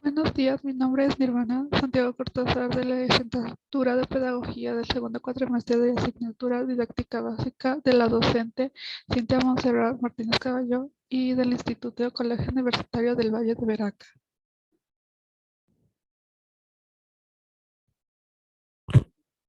Buenos días, mi nombre es Nirvana Santiago Cortázar de la licenciatura de Pedagogía del segundo cuatrimestre de asignatura didáctica básica de la docente Cintia Montserrat Martínez Caballó y del Instituto Colegio Universitario del Valle de Veraca.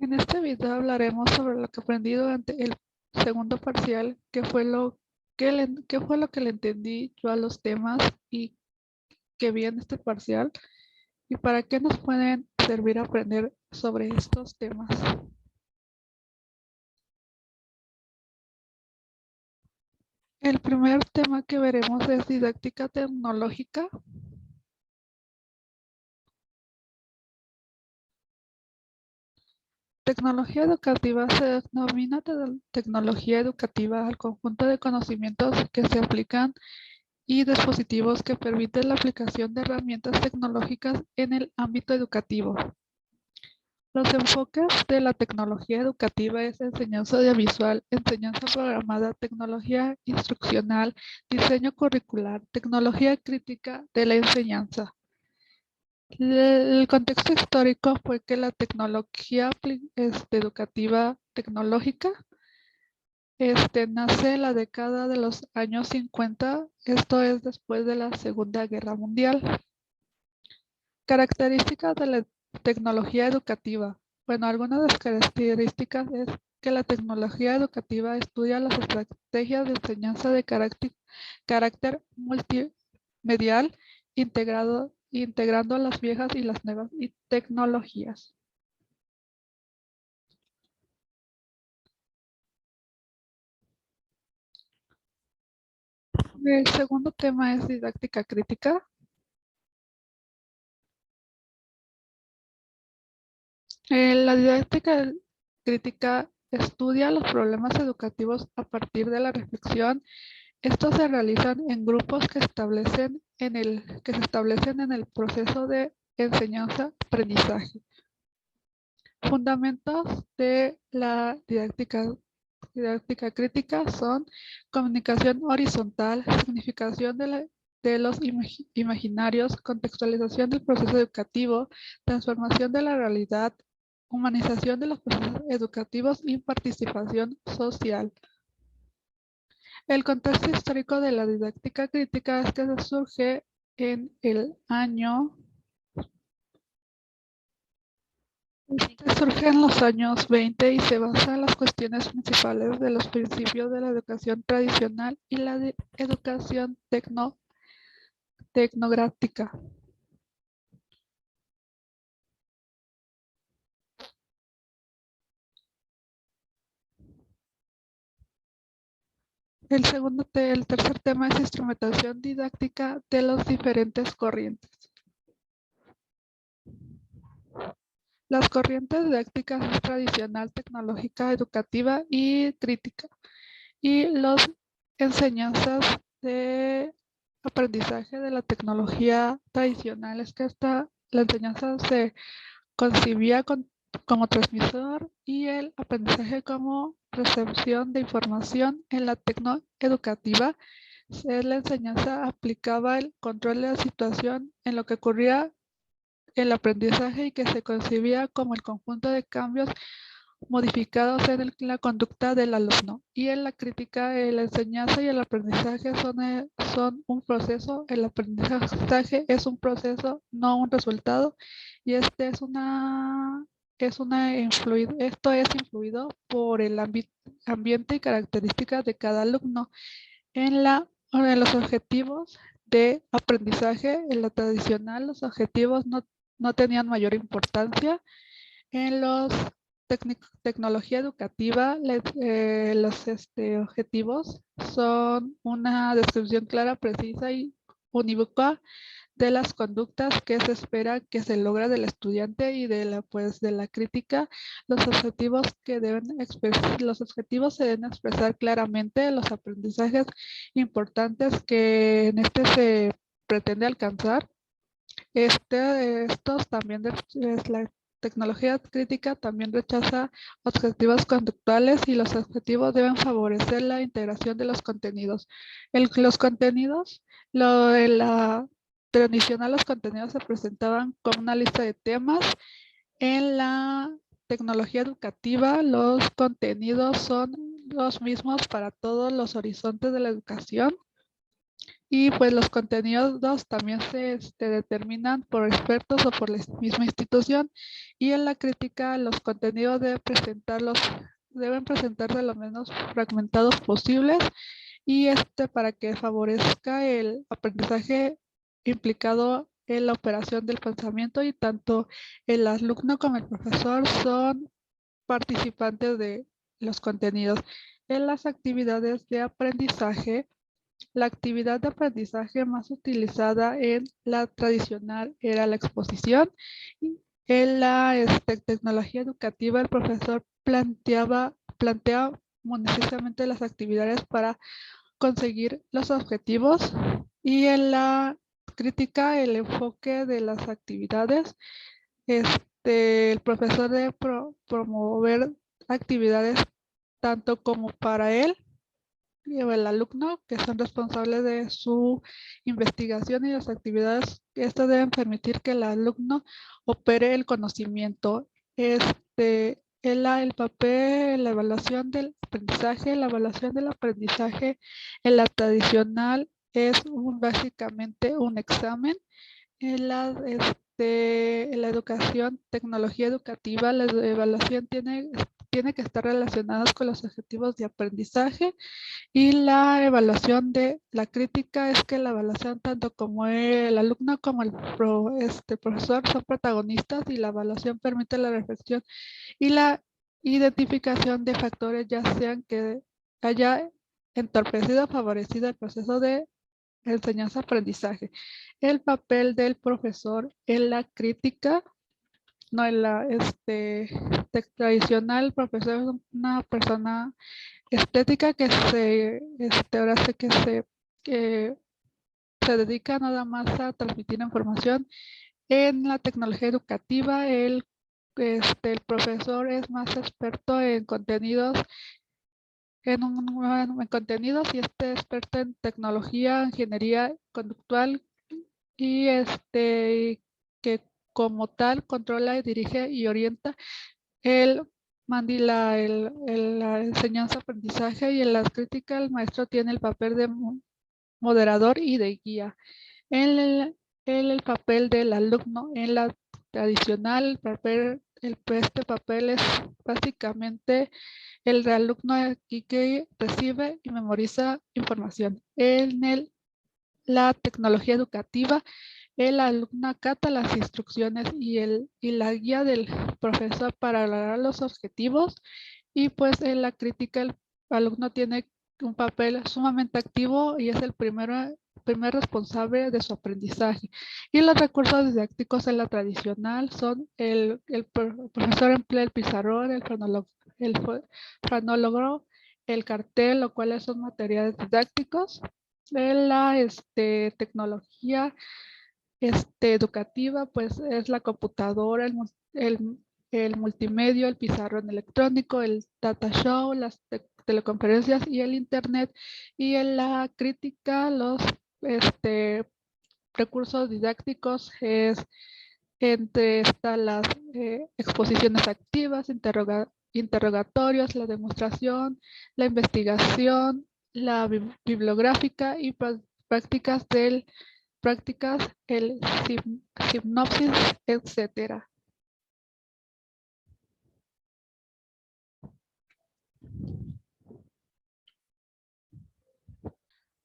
En este video hablaremos sobre lo que aprendí durante el segundo parcial, qué fue lo que le entendí yo a los temas y que vi en este parcial y para qué nos pueden servir aprender sobre estos temas. El primer tema que veremos es didáctica tecnológica. Tecnología educativa se denomina tecnología educativa al conjunto de conocimientos que se aplican y dispositivos que permiten la aplicación de herramientas tecnológicas en el ámbito educativo. Los enfoques de la tecnología educativa es enseñanza audiovisual, enseñanza programada, tecnología instruccional, diseño curricular, tecnología crítica de la enseñanza. El contexto histórico fue que la tecnología educativa tecnológica nace en la década de los años 50, esto es después de la Segunda Guerra Mundial. Características de la tecnología educativa. Bueno, algunas de las características es que la tecnología educativa estudia las estrategias de enseñanza de carácter multimedial integrando las viejas y las nuevas tecnologías. El segundo tema es didáctica crítica. La didáctica crítica estudia los problemas educativos a partir de la reflexión. Estos se realizan en grupos que se establecen en el proceso de enseñanza-aprendizaje. Fundamentos de la didáctica crítica son comunicación horizontal, significación de los imaginarios, contextualización del proceso educativo, transformación de la realidad, humanización de los procesos educativos y participación social. El contexto histórico de la didáctica crítica es que surge en el año... surge en los años 20 y se basa en las cuestiones principales de los principios de la educación tradicional y la educación tecnográfica. El tercer tema es instrumentación didáctica de las diferentes corrientes. Las corrientes didácticas es tradicional, tecnológica, educativa y crítica. Y las enseñanzas de aprendizaje de la tecnología tradicional es que la enseñanza se concibía como transmisor y el aprendizaje como recepción de información. En la tecnoeducativa, la enseñanza aplicaba el control de la situación en lo que ocurría el aprendizaje y que se concibía como el conjunto de cambios modificados en la conducta del alumno. Y en la crítica, la enseñanza y el aprendizaje son un proceso. El aprendizaje es un proceso, no un resultado. Y esto es influido por el ambiente y características de cada alumno. En los objetivos de aprendizaje, en la tradicional, los objetivos no tenían mayor importancia. En los tecnología educativa, los objetivos son una descripción clara, precisa y unívoca de las conductas que se espera que se logra del estudiante y de la crítica. Los objetivos se deben expresar claramente, los aprendizajes importantes que en se pretende alcanzar. Estos también es la tecnología crítica también rechaza objetivos conductuales y los objetivos deben favorecer la integración de los contenidos. Los contenidos, tradicional los contenidos se presentaban como una lista de temas. En la tecnología educativa, los contenidos son los mismos para todos los horizontes de la educación. Y pues los contenidos también se determinan por expertos o por la misma institución. Y en la crítica, los contenidos deben presentarse lo menos fragmentados posibles y para que favorezca el aprendizaje implicado en la operación del pensamiento, y tanto el alumno como el profesor son participantes de los contenidos. En las actividades de aprendizaje, la actividad de aprendizaje más utilizada en la tradicional era la exposición. Y en la tecnología educativa, el profesor plantea necesariamente las actividades para conseguir los objetivos, y en la crítica, el enfoque de las actividades, el profesor debe promover actividades tanto como para él y el alumno, que son responsables de su investigación, y las actividades. Estas deben permitir que el alumno opere el conocimiento. El papel, la evaluación del aprendizaje. La evaluación del aprendizaje en la tradicional es básicamente un examen. En la educación, tecnología educativa, la evaluación tiene que estar relacionada con los objetivos de aprendizaje. Y la evaluación de la crítica es que la evaluación, tanto como el alumno como el profesor, son protagonistas, y la evaluación permite la reflexión y la identificación de factores, ya sean que haya entorpecido o favorecido el proceso de enseñanza-aprendizaje. El papel del profesor en la crítica, no en la tradicional. El profesor es una persona estética ahora sé que se dedica nada más a transmitir información. En la tecnología educativa, el profesor es más experto en contenidos, en contenidos, y experto en tecnología, ingeniería conductual, y que como tal controla y dirige y orienta el mandila, la enseñanza-aprendizaje. Y en las críticas, el maestro tiene el papel de moderador y de guía. El papel del alumno en la tradicional, este papel es básicamente el de alumno aquí, que recibe y memoriza información. La tecnología educativa, el alumno acata las instrucciones y la guía del profesor para lograr los objetivos. Y pues en la crítica, el alumno tiene un papel sumamente activo y es el primer responsable de su aprendizaje. Y los recursos didácticos en la tradicional son el profesor emplea el pizarrón, el el cartel, lo cual son materiales didácticos. En la tecnología educativa, pues es la computadora, el multimedia, el pizarrón electrónico, el data show, las teleconferencias y el internet. Y en la crítica, los recursos didácticos están las exposiciones activas, interrogatorios, la demostración, la investigación, la bibliográfica, y prácticas, el sinopsis, etcétera.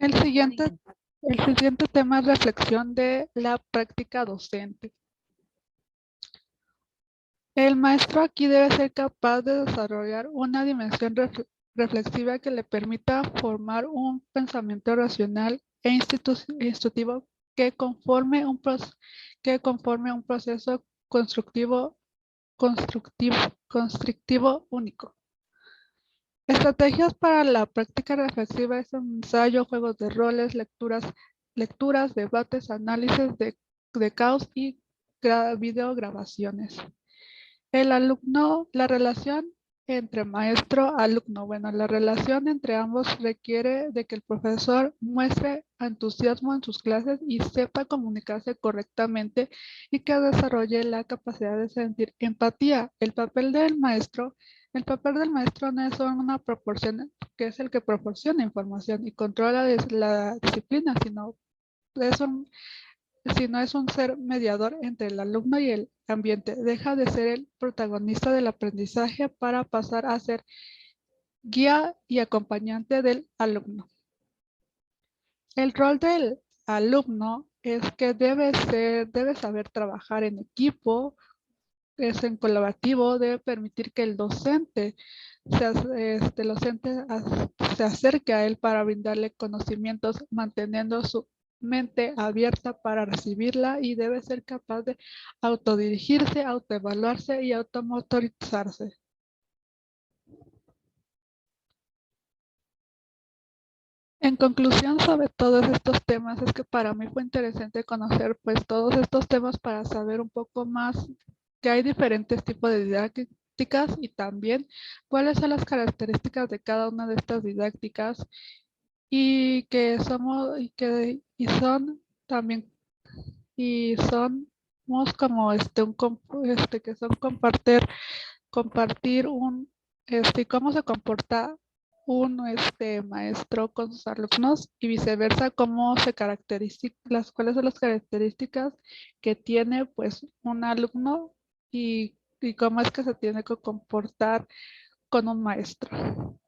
El siguiente tema es reflexión de la práctica docente. El maestro aquí debe ser capaz de desarrollar una dimensión reflexiva que le permita formar un pensamiento racional e instructivo que conforme un proceso constructivo único. Estrategias para la práctica reflexiva es un ensayo, juegos de roles, lecturas, debates, análisis de caos y videograbaciones. El alumno, la relación entre maestro-alumno. Bueno, la relación entre ambos requiere de que el profesor muestre entusiasmo en sus clases y sepa comunicarse correctamente y que desarrolle la capacidad de sentir empatía. El papel del maestro no es solo una proporción, que es el que proporciona información y controla la disciplina, es un si no es un ser mediador entre el alumno y el ambiente, deja de ser el protagonista del aprendizaje para pasar a ser guía y acompañante del alumno. El rol del alumno es que debe saber trabajar en equipo, es en colaborativo, debe permitir que el docente se acerque a él para brindarle conocimientos, manteniendo su mente abierta para recibirla y debe ser capaz de autodirigirse, autoevaluarse y automotorizarse. En conclusión sobre todos estos temas, es que para mí fue interesante conocer pues todos estos temas para saber un poco más que hay diferentes tipos de didácticas y también cuáles son las características de cada una de estas didácticas y que somos y son también y somos como que son compartir cómo se comporta un maestro con sus alumnos y viceversa, cuáles son las características que tiene pues un alumno y cómo es que se tiene que comportar con un maestro.